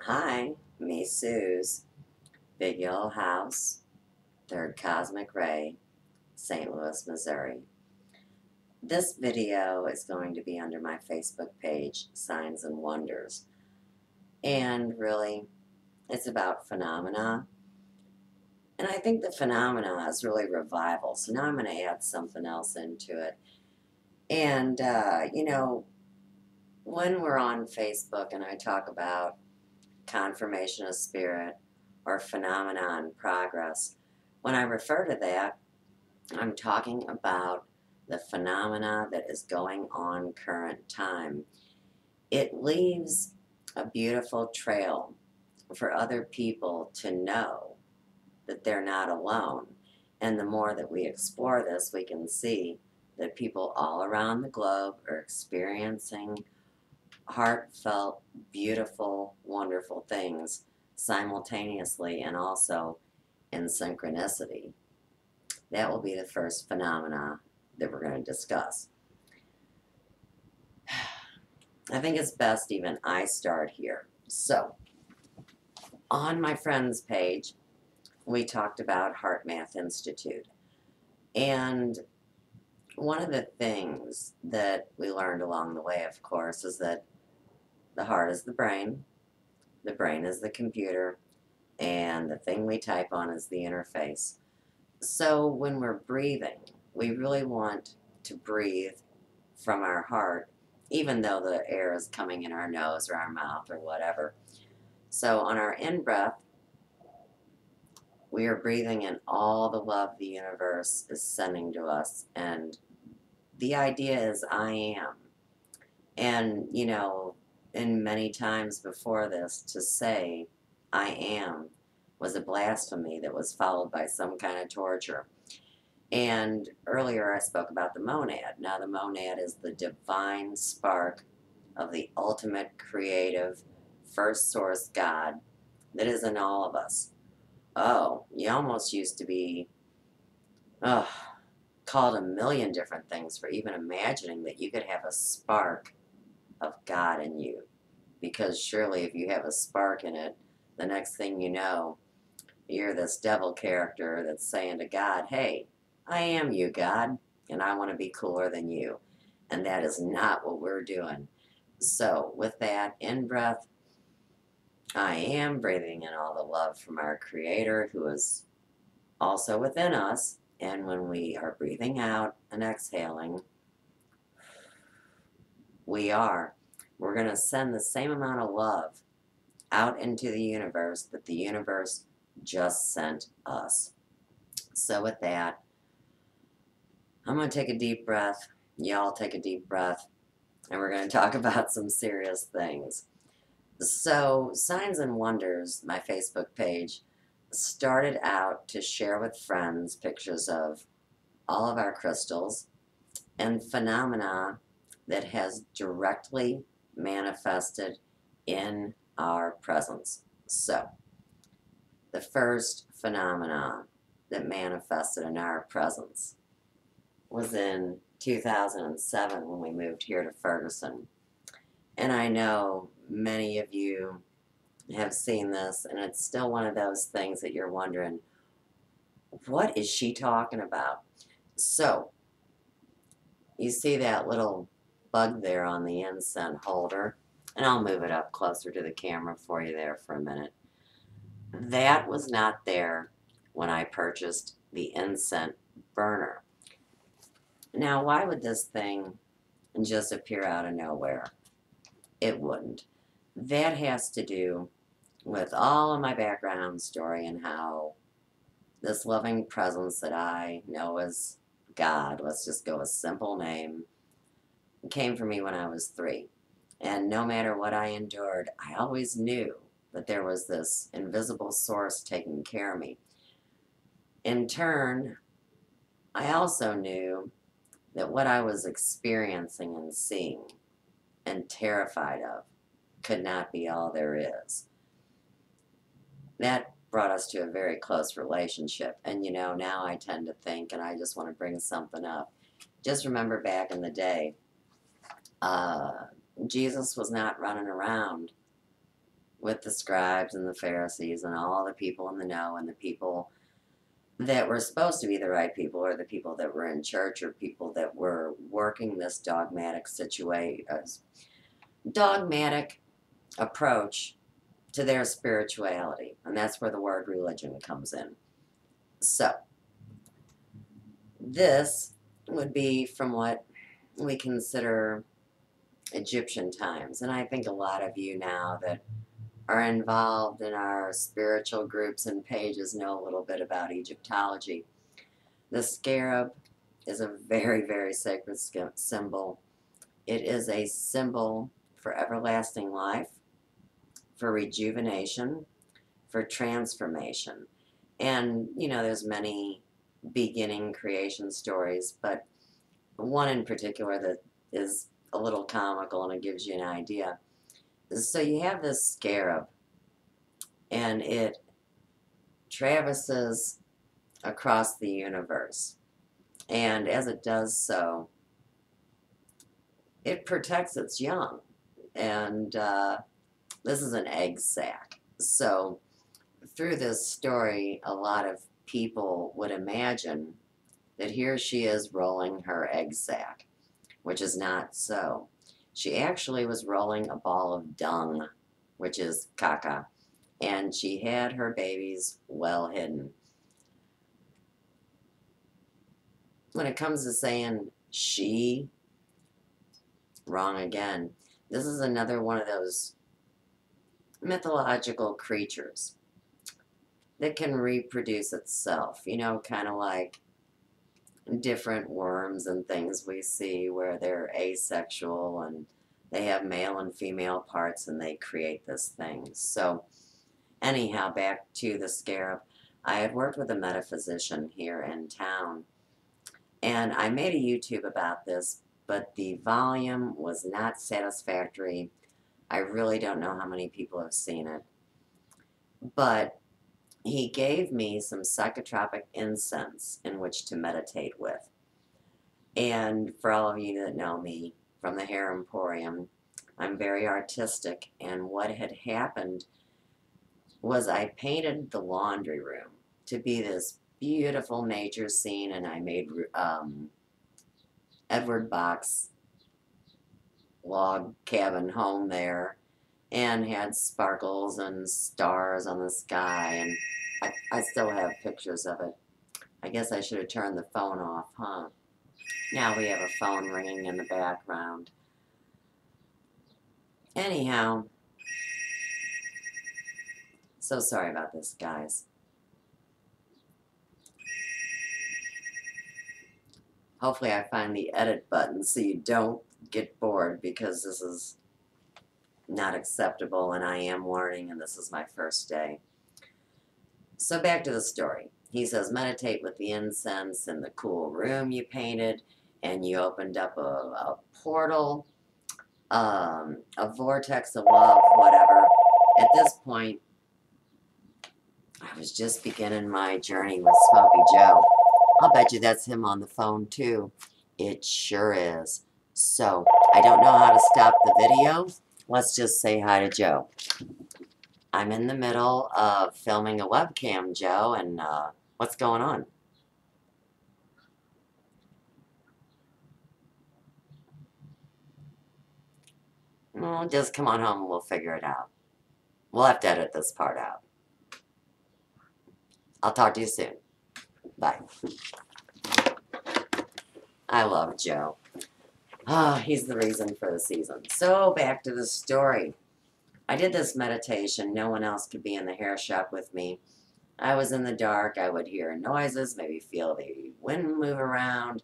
Hi, me Sue's Big Yellow House, Third Cosmic Ray, St. Louis, Missouri. This video is going to be under my Facebook page, Signs and Wonders. And really, it's about phenomena. And I think the phenomena is really revival. So now I'm going to add something else into it. And, when we're on Facebook and I talk about confirmation of spirit or phenomenon progress, when I refer to that, I'm talking about the phenomena that is going on current time. It leaves a beautiful trail for other people to know that they're not alone. And the more that we explore this, we can see that people all around the globe are experiencing heartfelt, beautiful, wonderful things simultaneously and also in synchronicity. That will be the first phenomena that we're going to discuss. I think it's best even I start here. So, on my friend's page, we talked about Heart Math Institute. And one of the things that we learned along the way, of course, is that the heart is the brain is the computer, and the thing we type on is the interface. So when we're breathing, we really want to breathe from our heart, even though the air is coming in our nose or our mouth or whatever. So on our in-breath, we are breathing in all the love the universe is sending to us. And the idea is I am. And, in many times before this, to say I am was a blasphemy that was followed by some kind of torture. And earlier I spoke about the monad. Now the monad is the divine spark of the ultimate creative first source God that is in all of us. Oh, you almost used to be called a million different things for even imagining that you could have a spark of God in you. Because surely if you have a spark in it, the next thing you know, you're this devil character that's saying to God, hey, I am you, God, and I want to be cooler than you. And that is not what we're doing. So with that in-breath, I am breathing in all the love from our Creator who is also within us. And when we are breathing out and exhaling, we're going to send the same amount of love out into the universe that the universe just sent us. So with that, I'm going to take a deep breath. Y'all take a deep breath. And we're going to talk about some serious things. So, Signs and Wonders, my Facebook page, started out to share with friends pictures of all of our crystals and phenomena that has directly manifested in our presence. So, the first phenomena that manifested in our presence was in 2007 when we moved here to Ferguson. And I know many of you have seen this, and it's still one of those things that you're wondering, what is she talking about? So, you see that little bug there on the incense holder, and I'll move it up closer to the camera for you there for a minute. That was not there when I purchased the incense burner. Now, why would this thing just appear out of nowhere? It wouldn't. That has to do with all of my background story and how this loving presence that I know as God, let's just go a simple name, came for me when I was 3. And no matter what I endured, I always knew that there was this invisible source taking care of me. In turn, I also knew that what I was experiencing and seeing and terrified of could not be all there is. That brought us to a very close relationship. And now I tend to think, and I just want to bring something up. Just remember back in the day, Jesus was not running around with the scribes and the Pharisees and all the people in the know and the people that were supposed to be the right people, or the people that were in church, or people that were working this dogmatic approach to their spirituality. And that's where the word religion comes in. So, this would be from what we consider Egyptian times. And I think a lot of you now that are involved in our spiritual groups and pages know a little bit about Egyptology. The scarab is a very, very sacred symbol. It is a symbol for everlasting life, for rejuvenation, for transformation. And, you know, there's many beginning creation stories, but one in particular that is a little comical and it gives you an idea. So you have this scarab, and it traverses across the universe. And as it does so, it protects its young. And this is an egg sac. So through this story, a lot of people would imagine that here she is rolling her egg sac, which is not so. She actually was rolling a ball of dung, which is caca, and she had her babies well hidden. When it comes to saying she, wrong again. This is another one of those mythological creatures that can reproduce itself, you know, kind of like different worms and things we see where they're asexual and they have male and female parts and they create this thing. So anyhow, back to the scarab. I had worked with a metaphysician here in town, and I made a YouTube about this, but the volume was not satisfactory. I really don't know how many people have seen it. But he gave me some psychotropic incense in which to meditate with. And for all of you that know me from the Hair Emporium, I'm very artistic, and what had happened was I painted the laundry room to be this beautiful nature scene, and I made Edward Bach's log cabin home there, and had sparkles and stars on the sky, and I still have pictures of it. I guess I should have turned the phone off, huh? Now we have a phone ringing in the background. Anyhow, so sorry about this, guys. Hopefully I find the edit button so you don't get bored, because this is not acceptable and I am learning and this is my first day. So back to the story. He says, meditate with the incense in the cool room you painted, and you opened up a portal, a vortex of love, whatever. At this point, I was just beginning my journey with Smokey Joe. I'll bet you that's him on the phone too. It sure is. So, I don't know how to stop the video. Let's just say hi to Joe. I'm in the middle of filming a webcam, Joe, and what's going on? Well, just come on home and we'll figure it out. We'll have to edit this part out. I'll talk to you soon. Bye. I love Joe. He's the reason for the season. So, back to the story. I did this meditation. No one else could be in the hair shop with me. I was in the dark. I would hear noises, maybe feel the wind move around,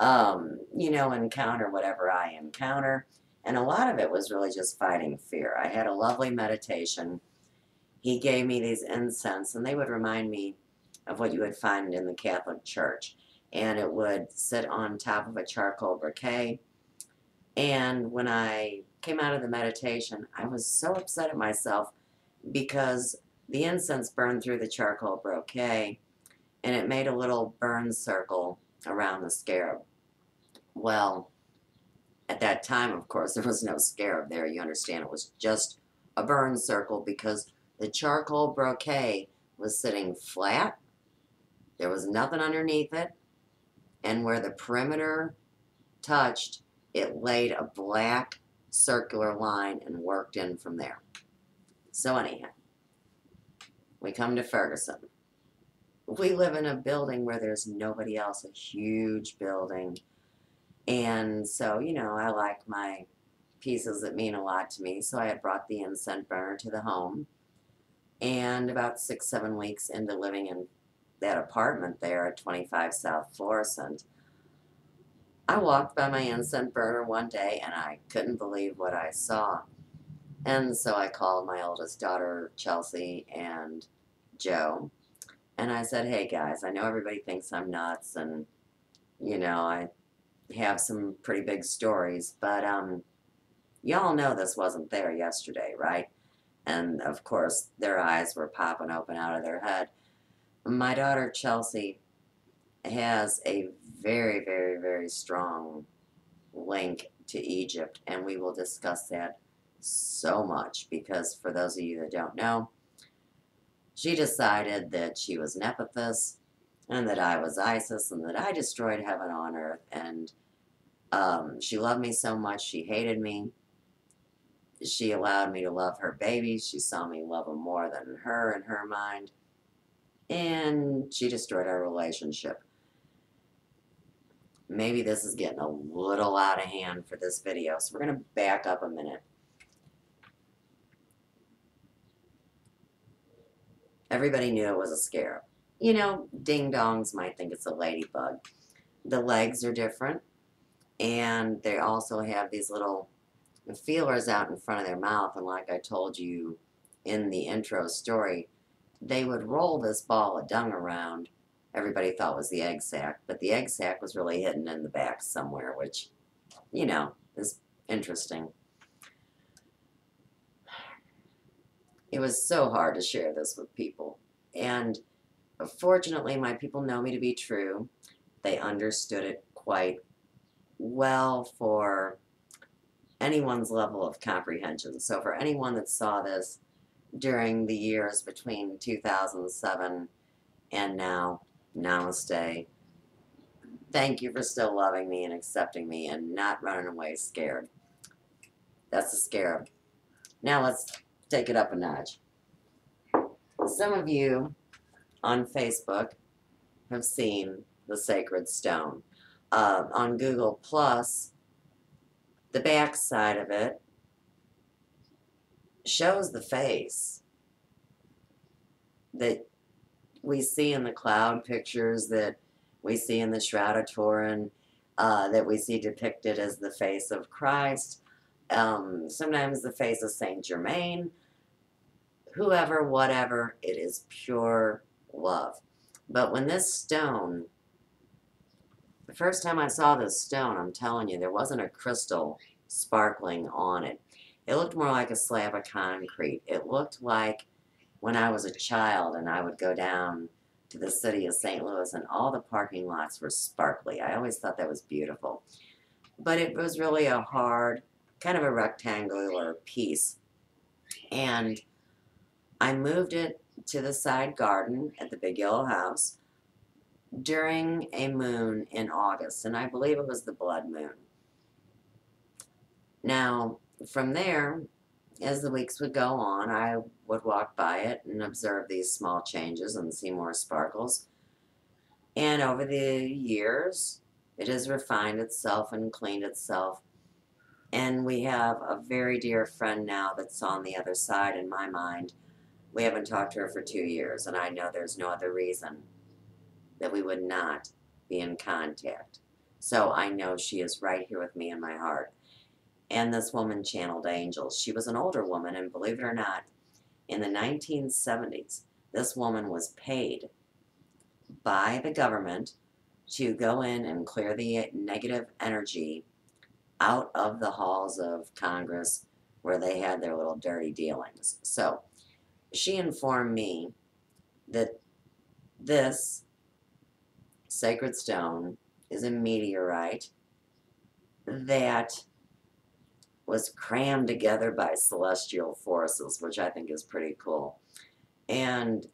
you know, encounter whatever I encounter. And a lot of it was really just fighting fear. I had a lovely meditation. He gave me these incense, and they would remind me of what you would find in the Catholic Church. And it would sit on top of a charcoal briquet. And when I came out of the meditation, I was so upset at myself because the incense burned through the charcoal briquet, and it made a little burn circle around the scarab. Well, at that time, of course, there was no scarab there. You understand, it was just a burn circle because the charcoal brocade was sitting flat. There was nothing underneath it. And where the perimeter touched, it laid a black circular line and worked in from there. So anyhow, we come to Ferguson. We live in a building where there's nobody else, a huge building. And so, you know, I like my pieces that mean a lot to me. So I had brought the incense burner to the home. And about 6-7 weeks into living in that apartment there at 25 South Florissant, I walked by my incense burner one day and I couldn't believe what I saw. And so I called my oldest daughter, Chelsea, and Joe. And I said, hey guys, I know everybody thinks I'm nuts and, you know, I have some pretty big stories, but y'all know this wasn't there yesterday, right? And of course, their eyes were popping open out of their head. My daughter, Chelsea, has a very, very, very strong link to Egypt, and we will discuss that so much because for those of you that don't know, she decided that she was Nephthys and that I was Isis and that I destroyed heaven on earth, and she loved me so much she hated me. She allowed me to love her babies. She saw me love them more than her in her mind, and she destroyed our relationship. Maybe this is getting a little out of hand for this video, so we're going to back up a minute. Everybody knew it was a scarab. You know, ding-dongs might think it's a ladybug. The legs are different, and they also have these little feelers out in front of their mouth, and like I told you in the intro story, they would roll this ball of dung around. Everybody thought was the egg sac, but the egg sac was really hidden in the back somewhere, which, you know, is interesting. It was so hard to share this with people, and fortunately my people know me to be true. They understood it quite well for anyone's level of comprehension. So for anyone that saw this during the years between 2007 and now, namaste. Thank you for still loving me and accepting me and not running away scared. That's the scarab. Now let's take it up a notch. Some of you on Facebook have seen the sacred stone. On Google Plus, the back side of it shows the face that we see in the cloud pictures, that we see in the Shroud of Turin, that we see depicted as the face of Christ, sometimes the face of Saint Germain, whoever, whatever, it is pure love. But when this stone, the first time I saw this stone, I'm telling you, there wasn't a crystal sparkling on it. It looked more like a slab of concrete. It looked like when I was a child and I would go down to the city of St. Louis and all the parking lots were sparkly. I always thought that was beautiful. But it was really a hard, kind of a rectangular piece. And I moved it to the side garden at the Big Yellow House during a moon in August, and I believe it was the blood moon. Now, from there, as the weeks would go on, I would walk by it and observe these small changes and see more sparkles. And over the years, it has refined itself and cleaned itself. And we have a very dear friend now that's on the other side in my mind. We haven't talked to her for 2 years, and I know there's no other reason that we would not be in contact. So I know she is right here with me in my heart. And this woman channeled angels. She was an older woman, and believe it or not, in the 1970s, this woman was paid by the government to go in and clear the negative energy out of the halls of Congress where they had their little dirty dealings. So she informed me that this sacred stone is a meteorite that was crammed together by celestial forces, which I think is pretty cool. And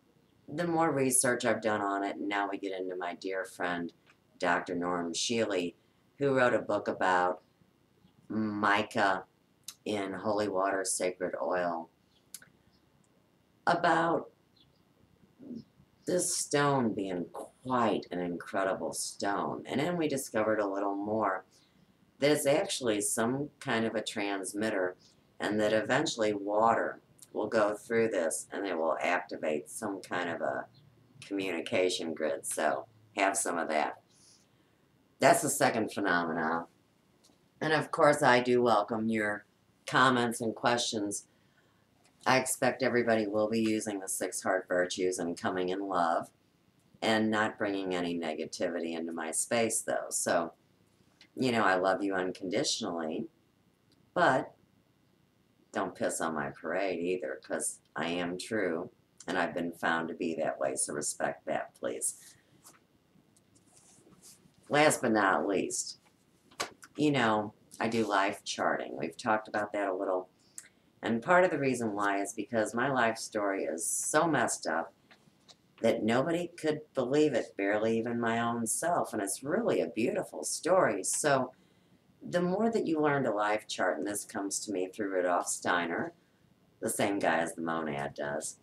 the more research I've done on it, and now we get into my dear friend, Dr. Norm Shealy, who wrote a book about mica in holy water, sacred oil, about this stone being quite an incredible stone. And then we discovered a little more that it's actually some kind of a transmitter, and that eventually water will go through this and it will activate some kind of a communication grid. So have some of that. That's the second phenomenon. And of course, I do welcome your comments and questions. I expect everybody will be using the 6 heart virtues and coming in love and not bringing any negativity into my space, though. So, you know, I love you unconditionally, but don't piss on my parade either, because I am true and I've been found to be that way, so respect that, please. Last but not least, you know, I do life charting. We've talked about that a little. And part of the reason why is because my life story is so messed up that nobody could believe it, barely even my own self. And it's really a beautiful story. So the more that you learn to life chart, and this comes to me through Rudolf Steiner, the same guy as the monad does,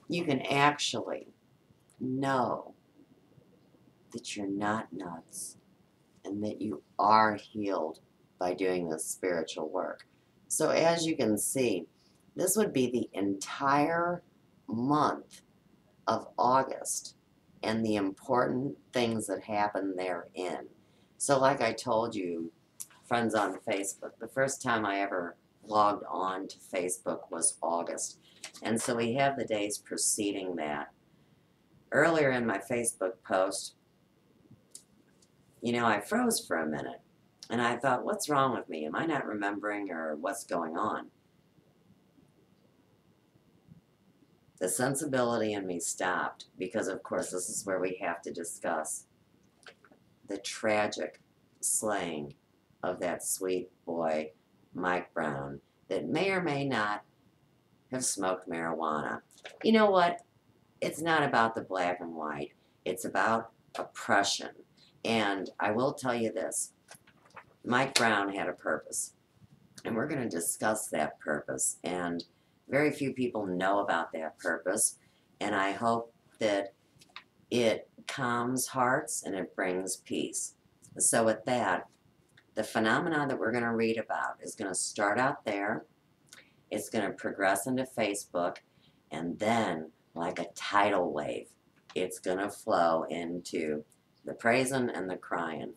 you can actually know that you're not nuts and that you are healed by doing this spiritual work. So as you can see, this would be the entire month of August and the important things that happen therein. So like I told you, friends on Facebook, the first time I ever logged on to Facebook was August. And so we have the days preceding that. Earlier in my Facebook post, you know, I froze for a minute. And I thought, what's wrong with me? Am I not remembering, or what's going on? The sensibility in me stopped because, of course, this is where we have to discuss the tragic slaying of that sweet boy, Mike Brown, that may or may not have smoked marijuana. You know what? It's not about the black and white. It's about oppression. And I will tell you this. Mike Brown had a purpose, and we're going to discuss that purpose, and very few people know about that purpose, and I hope that it calms hearts and it brings peace. So with that, the phenomenon that we're going to read about is going to start out there, it's going to progress into Facebook, and then, like a tidal wave, it's going to flow into the praising and the crying.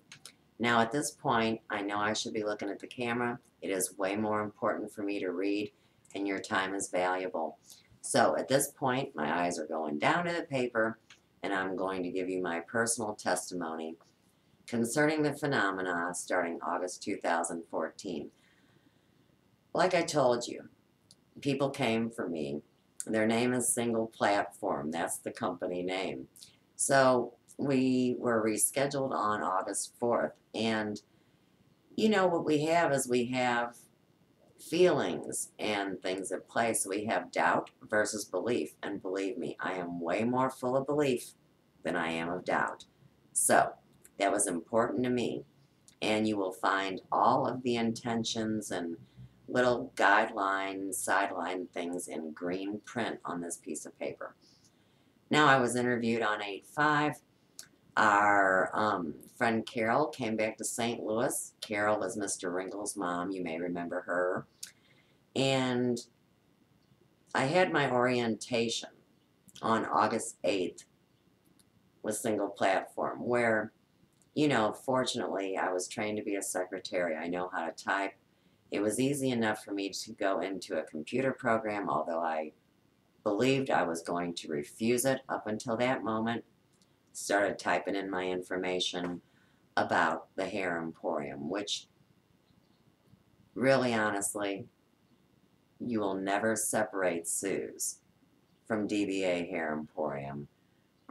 Now at this point, I know I should be looking at the camera. It is way more important for me to read, and your time is valuable. So at this point, my eyes are going down to the paper, and I'm going to give you my personal testimony concerning the phenomena starting August 2014. Like I told you, people came for me. Their name is Single Platform. That's the company name. So we were rescheduled on August 4th, and you know what we have is we have feelings and things at play. So we have doubt versus belief, and believe me, I am way more full of belief than I am of doubt. So that was important to me, and you will find all of the intentions and little guideline, sideline things in green print on this piece of paper. Now, I was interviewed on 8/5. Our friend Carol came back to St. Louis. Carol is Mr. Wrinkle's mom. You may remember her. And I had my orientation on August 8th with Single Platform, where, you know, fortunately, I was trained to be a secretary. I know how to type. It was easy enough for me to go into a computer program, although I believed I was going to refuse it up until that moment. Started typing in my information about the Hair Emporium, which, really honestly, you will never separate Sue's from DBA Hair Emporium,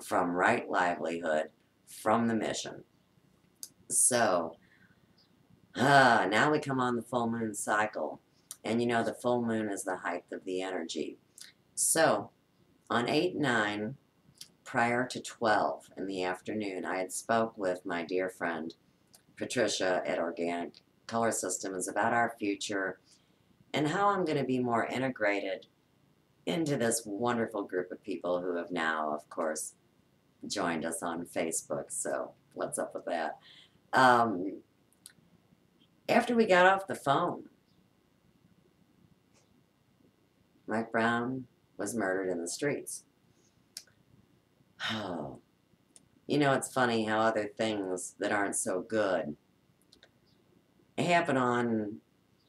from Right Livelihood, from the mission. So Now we come on the full moon cycle. And you know, the full moon is the height of the energy. So, on 8-9, prior to 12 in the afternoon, I had spoke with my dear friend Patricia at Organic Color Systems about our future and how I'm going to be more integrated into this wonderful group of people who have now, of course, joined us on Facebook. So, what's up with that? Um, After we got off the phone, Mike Brown was murdered in the streets. Oh, you know, it's funny how other things that aren't so good happen on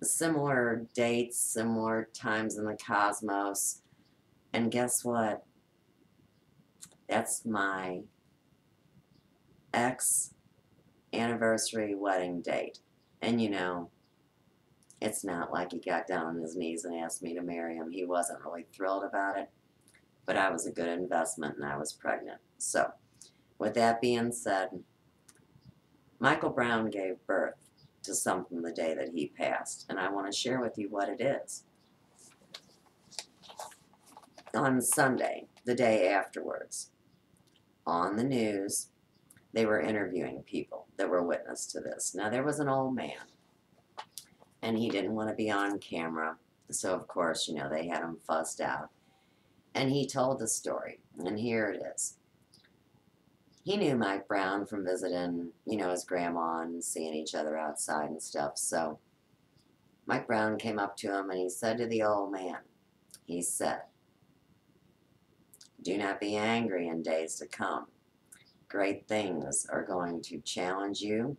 similar dates, similar times in the cosmos. And guess what? That's my ex anniversary wedding date. And you know, it's not like he got down on his knees and asked me to marry him. He wasn't really thrilled about it, but I was a good investment and I was pregnant. So, with that being said, Michael Brown gave birth to something the day that he passed, and I want to share with you what it is. On Sunday, the day afterwards, on the news, they were interviewing people that were witness to this. Now, there was an old man, and he didn't want to be on camera, so of course, you know, they had him fussed out. And he told the story, and here it is. He knew Mike Brown from visiting, you know, his grandma and seeing each other outside and stuff. So Mike Brown came up to him and he said to the old man, he said, "Do not be angry in days to come. Great things are going to challenge you.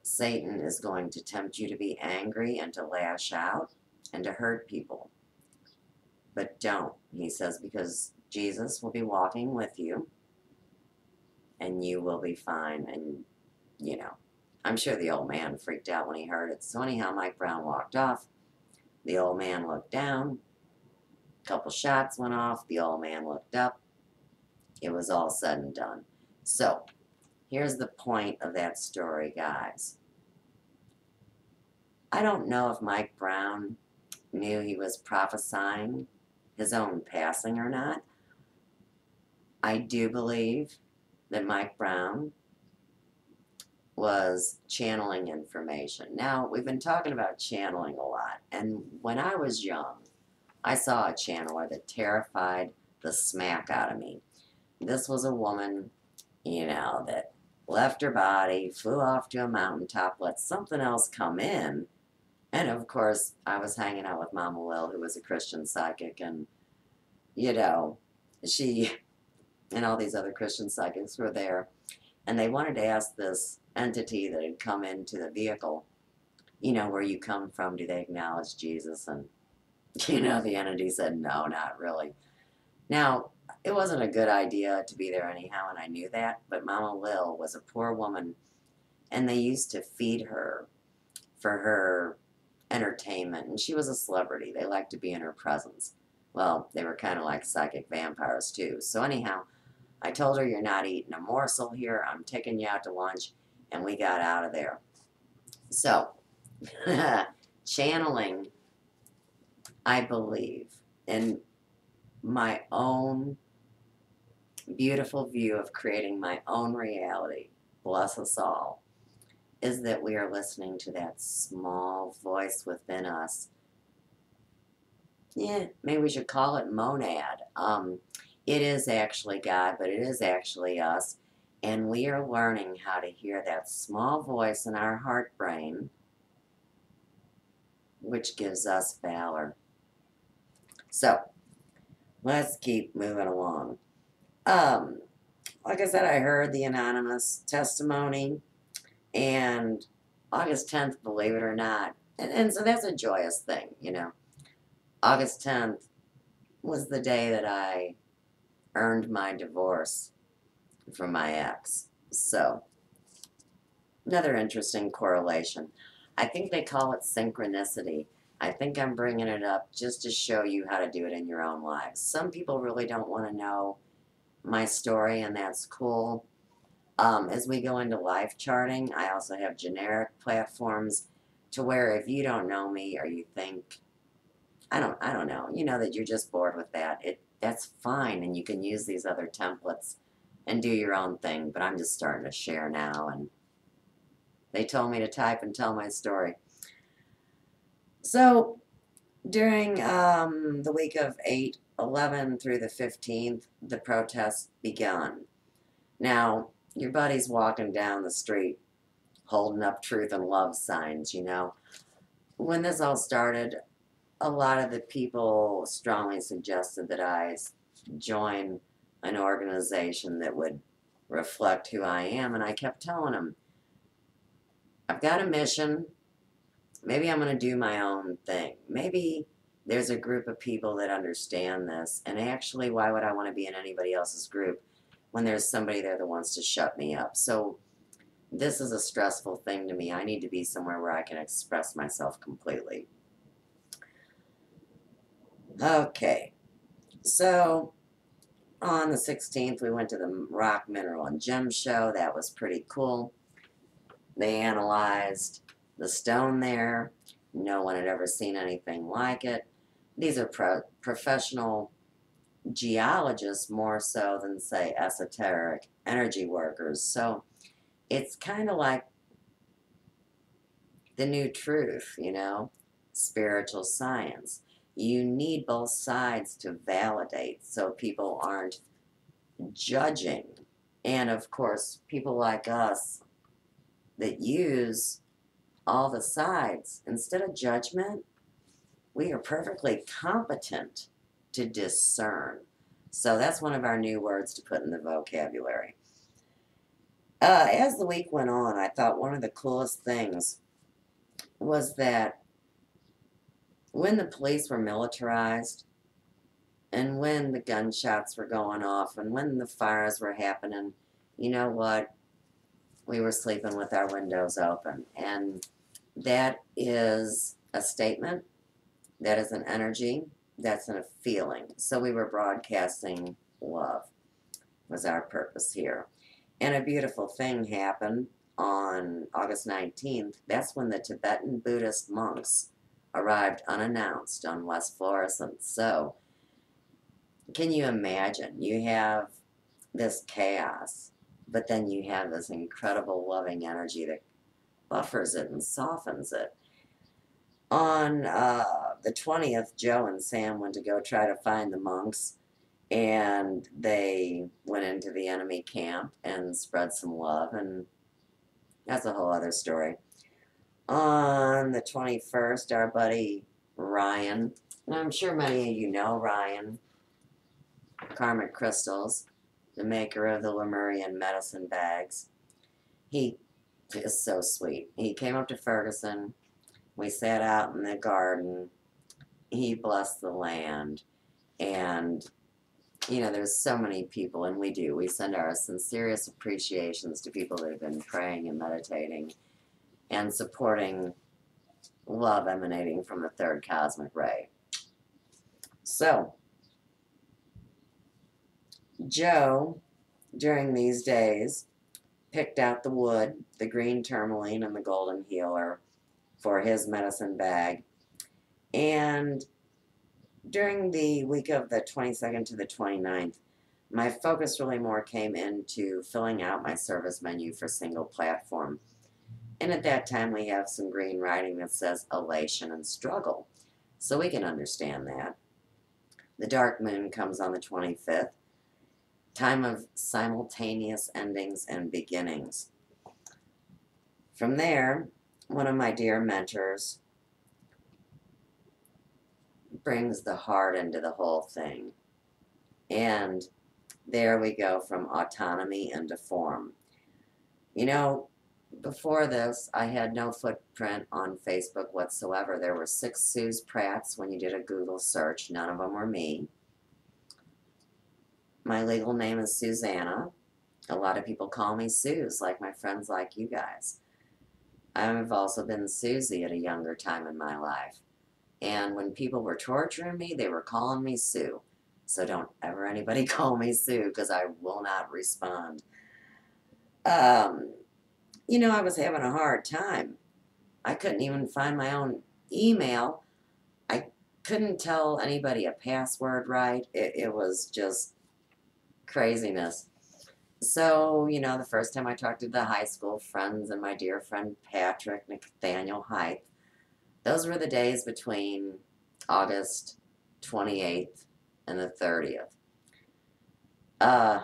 Satan is going to tempt you to be angry and to lash out and to hurt people. But don't," he says, "because Jesus will be walking with you. And you will be fine." And, you know, I'm sure the old man freaked out when he heard it. So anyhow, Mike Brown walked off. The old man looked down. A couple shots went off. The old man looked up. It was all said and done. So, here's the point of that story, guys. I don't know if Mike Brown knew he was prophesying his own passing or not. I do believe that Mike Brown was channeling information. Now, we've been talking about channeling a lot, and when I was young, I saw a channeler that terrified the smack out of me. This was a woman, you know, that left her body, flew off to a mountaintop, let something else come in, and of course, I was hanging out with Mama Lil, who was a Christian psychic, and, you know, she and all these other Christian psychics were there, and they wanted to ask this entity that had come into the vehicle, you know, "Where you come from, do they acknowledge Jesus?" And, you know, the entity said, "No, not really." Now, it wasn't a good idea to be there anyhow, and I knew that, but Mama Lil was a poor woman, and they used to feed her for her entertainment, and she was a celebrity. They liked to be in her presence. Well, they were kind of like psychic vampires, too. So anyhow, I told her, "You're not eating a morsel here. I'm taking you out to lunch," and we got out of there. So, channeling, I believe, in my own beautiful view of creating my own reality, bless us all, is that we are listening to that small voice within us. Yeah, maybe we should call it monad. It is actually God, but it is actually us. And we are learning how to hear that small voice in our heart brain, which gives us valor. So, let's keep moving along. Like I said, I heard the anonymous testimony, and August 10th, believe it or not, and so that's a joyous thing, you know. August 10th was the day that I earned my divorce from my ex. So, another interesting correlation. I think they call it synchronicity. I think I'm bringing it up just to show you how to do it in your own lives. Some people really don't want to know my story, and that's cool. As we go into life charting, I also have generic platforms to where if you don't know me or you think I don't know, you know that you're just bored with that, that's fine, and you can use these other templates and do your own thing. But I'm just starting to share now, and they told me to type and tell my story. So during the week of 8/11 through the 15th, the protests begun. Now, your buddy's walking down the street holding up truth and love signs, you know. When this all started, a lot of the people strongly suggested that I join an organization that would reflect who I am, and I kept telling them, I've got a mission. Maybe I'm going to do my own thing. Maybe there's a group of people that understand this, and actually, why would I want to be in anybody else's group when there's somebody there that wants to shut me up? So this is a stressful thing to me. I need to be somewhere where I can express myself completely. Okay, so on the 16th, we went to the Rock, Mineral, and Gem Show. That was pretty cool. They analyzed the stone there. No one had ever seen anything like it. These are professional geologists more so than, say, esoteric energy workers. So it's kind of like the new truth, you know, spiritual science. You need both sides to validate so people aren't judging. And of course, people like us that use all the sides, instead of judgment, we are perfectly competent to discern. So that's one of our new words to put in the vocabulary. As the week went on, I thought one of the coolest things was that when the police were militarized, and when the gunshots were going off, and when the fires were happening, you know what? We were sleeping with our windows open. And that is a statement. That is an energy. That's a feeling. So we were broadcasting love was our purpose here. And a beautiful thing happened on August 19th. That's when the Tibetan Buddhist monks arrived unannounced on West Florissant. So can you imagine? You have this chaos, but then you have this incredible loving energy that buffers it and softens it. On the 20th, Joe and Sam went to go try to find the monks, and they went into the enemy camp and spread some love, and that's a whole other story. On the 21st, our buddy Ryan, and I'm sure many of you know Ryan, Karmic Crystals, the maker of the Lemurian medicine bags. He is so sweet. He came up to Ferguson. We sat out in the garden. He blessed the land. And, you know, there's so many people, and we do. We send our sincerest appreciations to people that have been praying and meditating and supporting love emanating from the third cosmic ray. So, Joe, during these days, picked out the wood, the green tourmaline, and the golden healer for his medicine bag. And during the week of the 22nd to the 29th, my focus really more came into filling out my service menu for single platform. And at that time, we have some green writing that says elation and struggle. So we can understand that. The dark moon comes on the 25th. Time of simultaneous endings and beginnings. From there, one of my dear mentors brings the heart into the whole thing. And there we go from autonomy into form. You know, before this, I had no footprint on Facebook whatsoever. There were 6 Suze Pratts when you did a Google search. None of them were me. My legal name is Susanna. A lot of people call me Suze, like my friends like you guys. I've also been Susie at a younger time in my life. And when people were torturing me, they were calling me Sue. So don't ever anybody call me Sue, because I will not respond. Um, I was having a hard time. I couldn't even find my own email. I couldn't tell anybody a password right. It was just craziness. So, the first time I talked to the high school friends and my dear friend Patrick, Nathaniel Height, those were the days between August 28th and the 30th. Uh,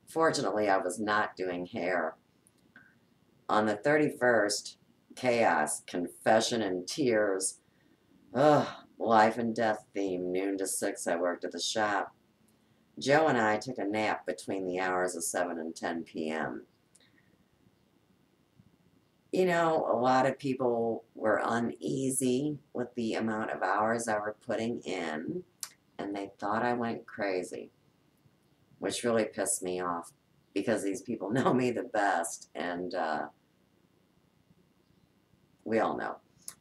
Fortunately, I was not doing hair. On the 31st, chaos, confession, and tears. Ugh, life and death theme, noon to 6, I worked at the shop. Joe and I took a nap between the hours of 7 and 10 p.m. A lot of people were uneasy with the amount of hours I were putting in, and they thought I went crazy, which really pissed me off because these people know me the best, and we all know.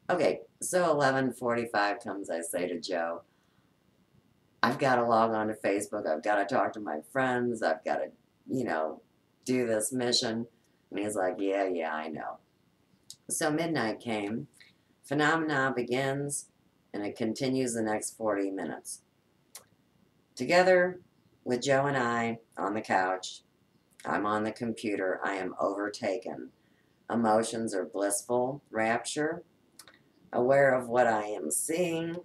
Okay, so 11:45 comes, I say to Joe, I've got to log on to Facebook, I've got to talk to my friends, I've got to, do this mission. And he's like, yeah, I know. So midnight came, phenomena begins, and it continues the next 40 minutes. Together with Joe and I on the couch, I'm on the computer, I am overtaken. Emotions are blissful, rapture, aware of what I am seeing,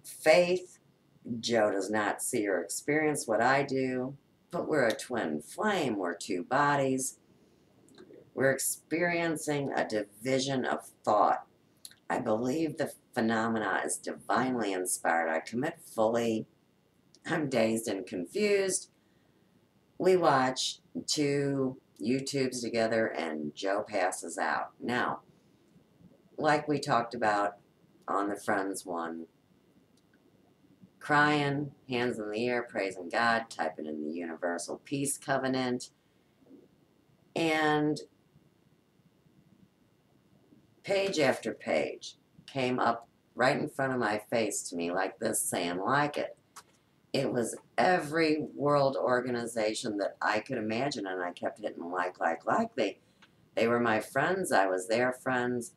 faith. Joe does not see or experience what I do, but we're a twin flame, we're two bodies. We're experiencing a division of thought. I believe the phenomena is divinely inspired. I commit fully. I'm dazed and confused. We watch 2 YouTubes together and Joe passes out. Now, like we talked about on the Friends one, crying, hands in the air, praising God, typing in the Universal Peace Covenant, and page after page came up right in front of my face to me like this, saying, like it. It was every world organization that I could imagine, and I kept hitting like. They were my friends, I was their friends,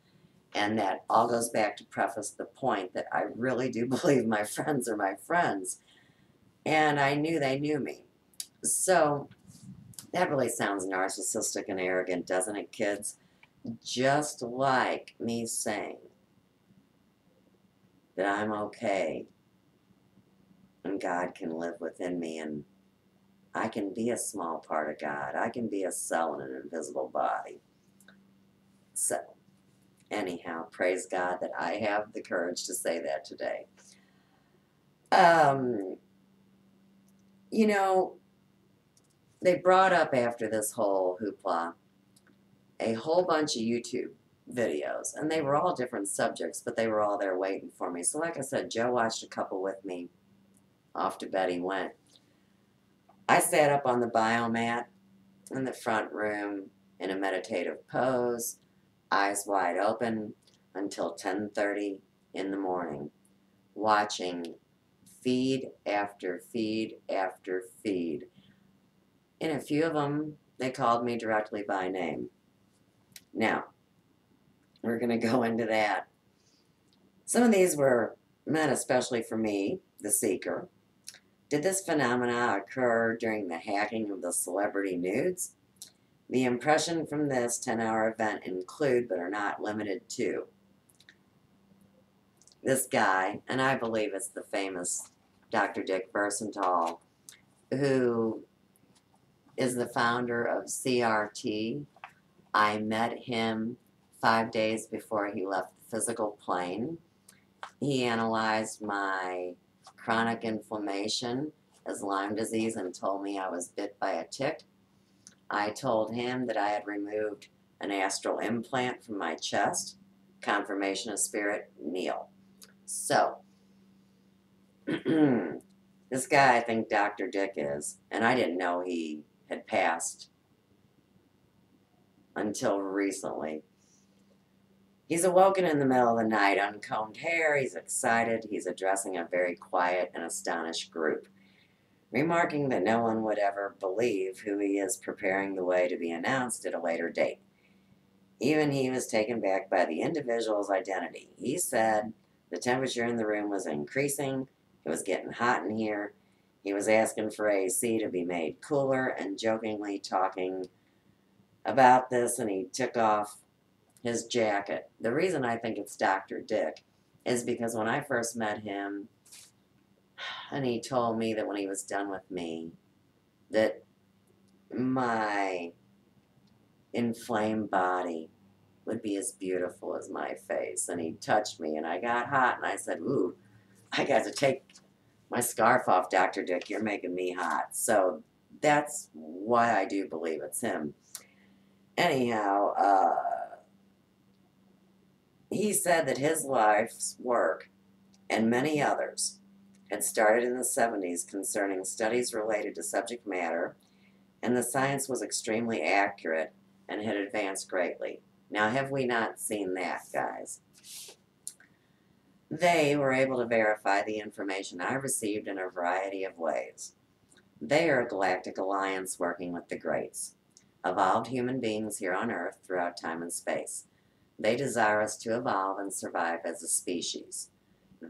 and that all goes back to preface the point that I really do believe my friends are my friends, and I knew they knew me. So, that really sounds narcissistic and arrogant, doesn't it, kids? Just like me saying that I'm okay and God can live within me and I can be a small part of God. I can be a cell in an invisible body. So, anyhow, praise God that I have the courage to say that today. Um, you know, they brought up after this whole hoopla a whole bunch of YouTube videos, and they were all different subjects, but they were all there waiting for me. So, like I said, Joe watched a couple with me. Off to bed he went. I sat up on the biomat in the front room in a meditative pose, eyes wide open, until 10:30 in the morning, watching feed after feed after feed. In a few of them, they called me directly by name. Now, we're going to go into that. Some of these were meant especially for me, the seeker. Did this phenomena occur during the hacking of the celebrity nudes? The impression from this 10-hour event include, but are not limited to, this guy, and I believe it's the famous Dr. Dick Bersenthal, who is the founder of CRT. I met him 5 days before he left the physical plane. He analyzed my chronic inflammation as Lyme disease and told me I was bit by a tick. I told him that I had removed an astral implant from my chest. Confirmation of spirit, Neil. So, this guy I think Dr. Dick is, and I didn't know he had passed until recently. He's awoken in the middle of the night, uncombed hair, he's excited, he's addressing a very quiet and astonished group. remarking that no one would ever believe who he is preparing the way to be announced at a later date. Even he was taken back by the individual's identity. He said the temperature in the room was increasing, it was getting hot in here, he was asking for AC to be made cooler and jokingly talking about this, and he took off his jacket. The reason I think it's Dr. Dick is because when I first met him, and he told me that when he was done with me, that my inflamed body would be as beautiful as my face. And he touched me, and I got hot, and I said, ooh, I got to take my scarf off, Dr. Dick. You're making me hot. So that's why I do believe it's him. Anyhow, he said that his life's work and many others had started in the 70s concerning studies related to subject matter, and the science was extremely accurate and had advanced greatly. Now, have we not seen that, guys? They were able to verify the information I received in a variety of ways. They are a galactic alliance working with the greats, evolved human beings here on Earth throughout time and space. They desire us to evolve and survive as a species.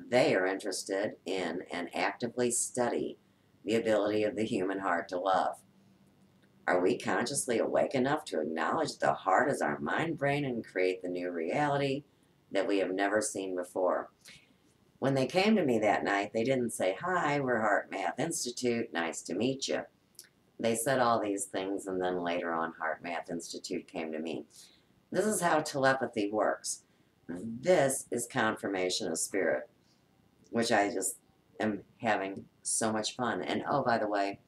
They are interested in and actively study the ability of the human heart to love. Are we consciously awake enough to acknowledge the heart as our mind, brain, and create the new reality that we have never seen before? When they came to me that night, they didn't say, hi, we're Heart Math Institute, nice to meet you. They said all these things, and then later on, Heart Math Institute came to me. This is how telepathy works. This is confirmation of spirit, which I just am having so much fun. And oh, by the way,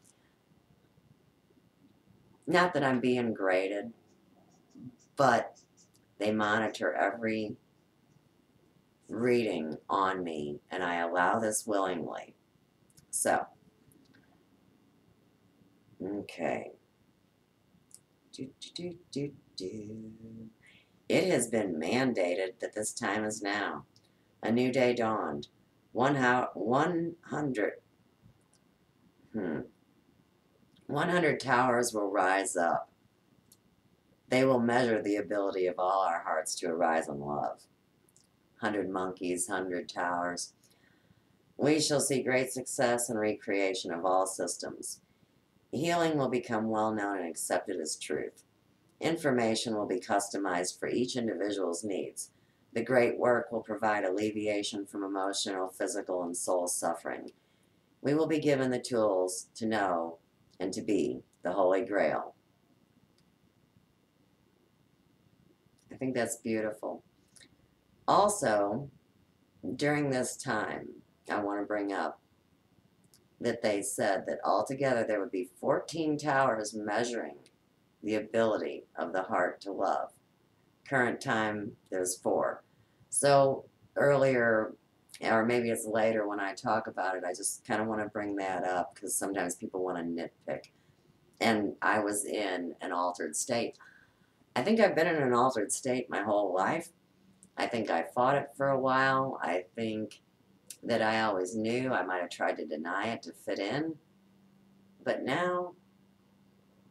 not that I'm being graded, but they monitor every reading on me, and I allow this willingly. So, okay. It has been mandated that this time is now. A new day dawned. 100 towers will rise up. They will measure the ability of all our hearts to arise in love. 100 monkeys, 100 towers. We shall see great success and recreation of all systems. Healing will become well known and accepted as truth. Information will be customized for each individual's needs. The great work will provide alleviation from emotional, physical, and soul suffering. We will be given the tools to know and to be the Holy Grail. I think that's beautiful. Also, during this time, I want to bring up that they said that altogether there would be 14 towers measuring the ability of the heart to love. Current time, there's 4. So earlier, or maybe it's later when I talk about it, I just kind of want to bring that up because sometimes people want to nitpick. And I was in an altered state. I think I've been in an altered state my whole life. I think I fought it for a while. I think that I always knew. I might have tried to deny it to fit in. But now,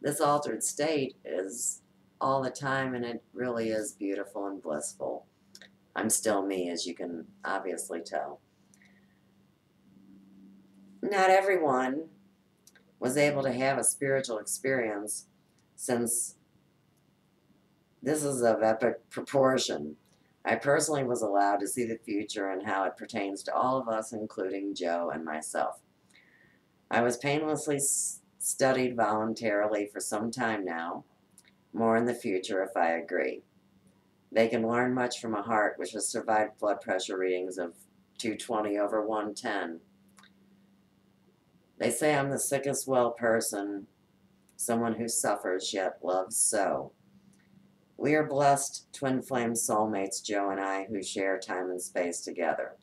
this altered state is all the time, and it really is beautiful and blissful. I'm still me, as you can obviously tell. Not everyone was able to have a spiritual experience, since this is of epic proportion. I personally was allowed to see the future and how it pertains to all of us, including Joe and myself. I was painlessly studied voluntarily for some time now, more in the future if I agree. They can learn much from a heart which has survived blood pressure readings of 220/110. They say I'm the sickest well person, someone who suffers yet loves so. We are blessed twin flame soulmates, Joe and I, who share time and space together.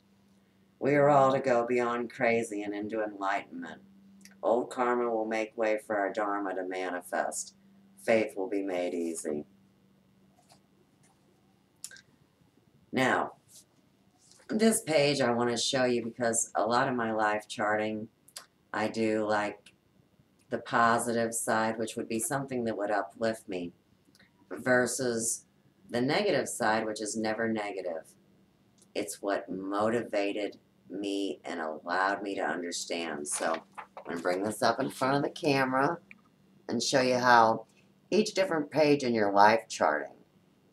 We are all to go beyond crazy and into enlightenment. Old karma will make way for our dharma to manifest. Faith will be made easy. Now, this page I want to show you because a lot of my life charting I do like the positive side, which would be something that would uplift me, versus the negative side, which is never negative. It's what motivated me and allowed me to understand. So I'm going to bring this up in front of the camera and show you how each different page in your life charting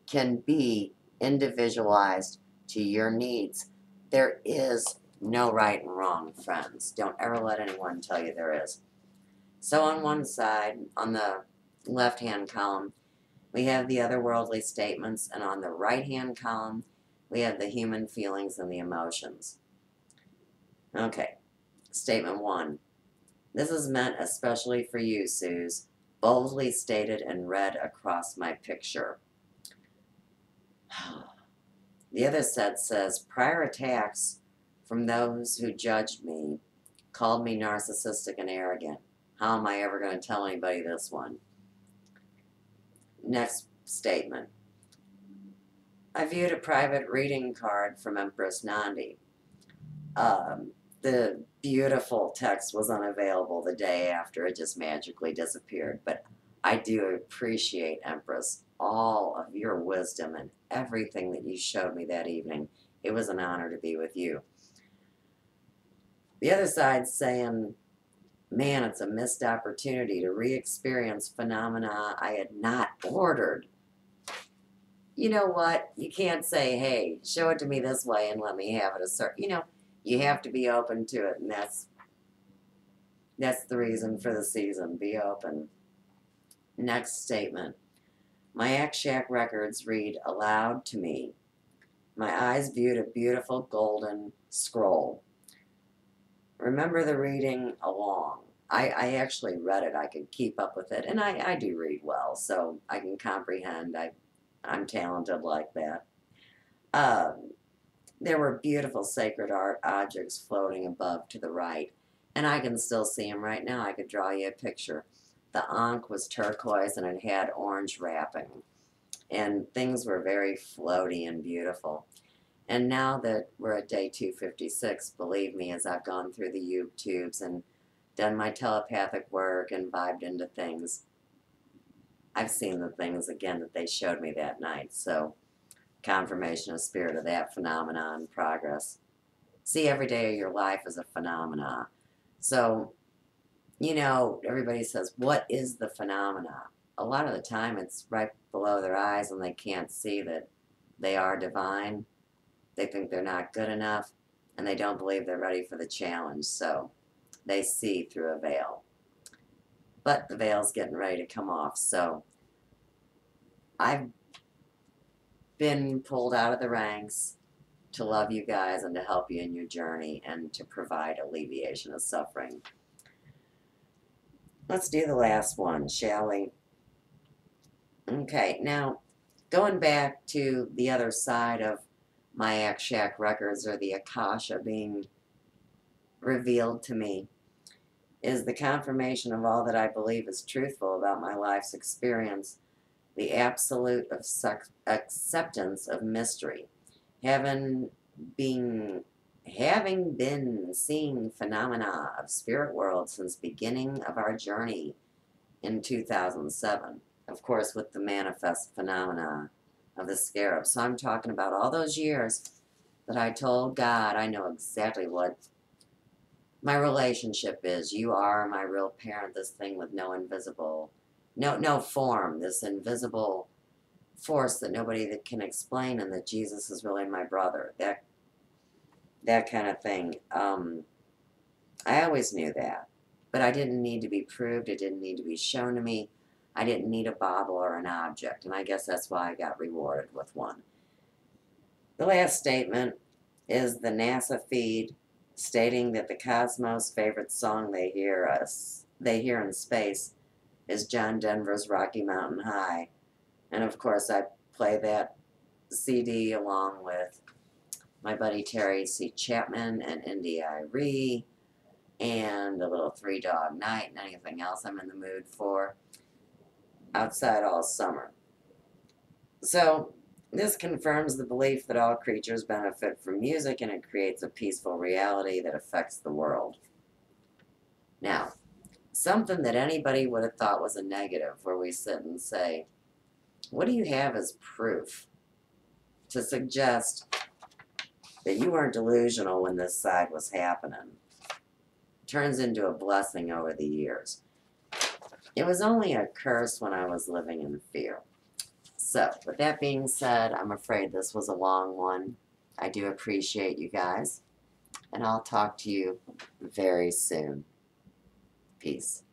can be individualized to your needs. There is no right and wrong, friends. Don't ever let anyone tell you there is. So on one side, on the left-hand column, we have the otherworldly statements, and on the right-hand column, we have the human feelings and the emotions. Okay, statement 1. This is meant especially for you, Suze, boldly stated and read across my picture. The other set says, prior attacks from those who judged me called me narcissistic and arrogant. How am I ever going to tell anybody this one? Next statement. I viewed a private reading card from Empress Nandi. The beautiful text was unavailable the day after. It just magically disappeared. But I do appreciate, Empress, all of your wisdom and everything that you showed me that evening. It was an honor to be with you. The other side's saying, man, it's a missed opportunity to re-experience phenomena I had not ordered. You know what? You can't say, hey, show it to me this way and let me have it a certain, you have to be open to it, and that's the reason for the season. Be open. Next statement. My Akshak records read aloud to me. My eyes viewed a beautiful golden scroll. Remember the reading along. I actually read it. I could keep up with it, and I do read well, so I can comprehend. I'm talented like that. There were beautiful sacred art objects floating above to the right, and I can still see them right now. I could draw you a picture. The Ankh was turquoise, and it had orange wrapping, and things were very floaty and beautiful. And now that we're at day 256, believe me, as I've gone through the YouTubes and done my telepathic work and vibed into things, I've seen the things again that they showed me that night. So confirmation of spirit of that phenomenon progress. See, every day of your life is a phenomena. So, everybody says, what is the phenomena? A lot of the time it's right below their eyes and they can't see that they are divine. They think they're not good enough and they don't believe they're ready for the challenge. So they see through a veil. But the veil's getting ready to come off. So I've been pulled out of the ranks to love you guys and to help you in your journey and to provide alleviation of suffering. Let's do the last one, shall we? Okay, now going back to the other side of my Akshak records, or the Akasha being revealed to me, is the confirmation of all that I believe is truthful about my life's experience, the absolute of acceptance of mystery, having been seeing phenomena of spirit world since beginning of our journey in 2007, of course with the manifest phenomena of the Scarab. So I'm talking about all those years that I told God I know exactly what my relationship is. You are my real parent, this thing with no invisible, no form, this invisible force that nobody that can explain, and that Jesus is really my brother. That kind of thing. I always knew that, but I didn't need to be proved. It didn't need to be shown to me. I didn't need a bauble or an object, and I guess that's why I got rewarded with one. The last statement is the NASA feed stating that the cosmos' favorite song they hear in space is John Denver's Rocky Mountain High. And of course I play that CD along with my buddy Terry C. Chapman and Indy Iree and a little Three Dog Night and anything else I'm in the mood for outside all summer. So this confirms the belief that all creatures benefit from music, and it creates a peaceful reality that affects the world. Now, something that anybody would have thought was a negative, where we sit and say, what do you have as proof to suggest that you weren't delusional when this side was happening? Turns into a blessing over the years. It was only a curse when I was living in fear. So, with that being said, I'm afraid this was a long one. I do appreciate you guys, and I'll talk to you very soon. Peace.